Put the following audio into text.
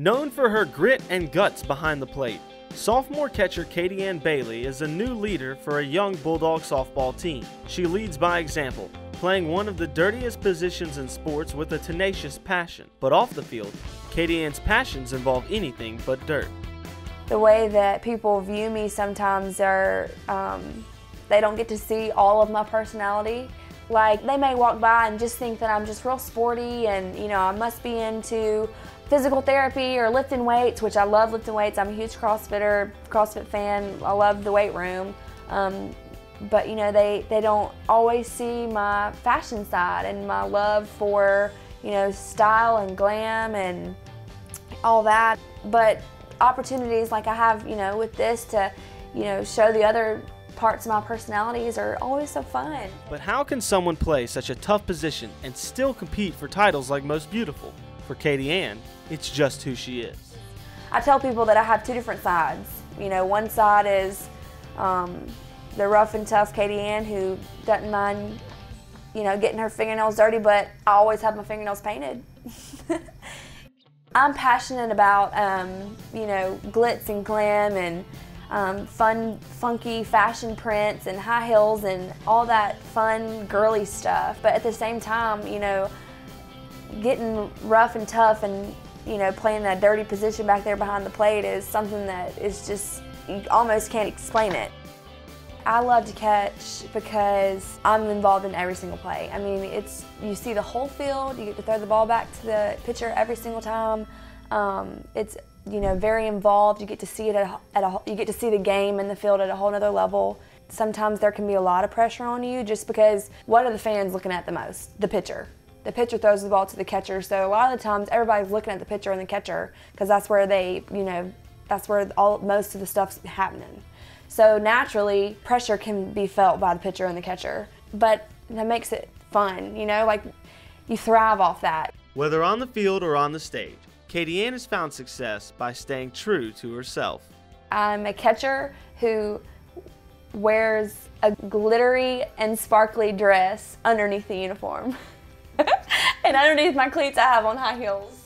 Known for her grit and guts behind the plate, sophomore catcher Katie Ann Bailey is a new leader for a young Bulldog softball team. She leads by example, playing one of the dirtiest positions in sports with a tenacious passion. But off the field, Katie Ann's passions involve anything but dirt. The way that people view me sometimes are, they don't get to see all of my personality. Like, they may walk by and just think that I'm just real sporty and, you know, I must be into physical therapy or lifting weights, which I love lifting weights. I'm a huge CrossFit fan. I love the weight room. But, you know, they don't always see my fashion side and my love for, you know, style and glam and all that. But opportunities like I have, you know, with this to, you know, show the other parts of my personalities are always so fun. But how can someone play such a tough position and still compete for titles like Most Beautiful? For Katie Ann, it's just who she is. I tell people that I have two different sides. You know, one side is the rough and tough Katie Ann who doesn't mind, you know, getting her fingernails dirty, but I always have my fingernails painted. I'm passionate about, you know, glitz and glam and fun, funky fashion prints and high heels and all that fun, girly stuff. But at the same time, you know, getting rough and tough and, you know, playing that dirty position back there behind the plate is something that is just, you almost can't explain it. I love to catch because I'm involved in every single play. I mean, you see the whole field, you get to throw the ball back to the pitcher every single time. It's, you know, very involved. You get to see it you get to see the game in the field at a whole nother level. Sometimes there can be a lot of pressure on you just because what are the fans looking at the most? The pitcher. The pitcher throws the ball to the catcher, so a lot of the times everybody's looking at the pitcher and the catcher because that's where they, you know, that's where most of the stuff's happening. So naturally, pressure can be felt by the pitcher and the catcher, but that makes it fun, you know, like you thrive off that. Whether on the field or on the stage, Katie Ann has found success by staying true to herself. I'm a catcher who wears a glittery and sparkly dress underneath the uniform. And underneath my cleats, I have on high heels.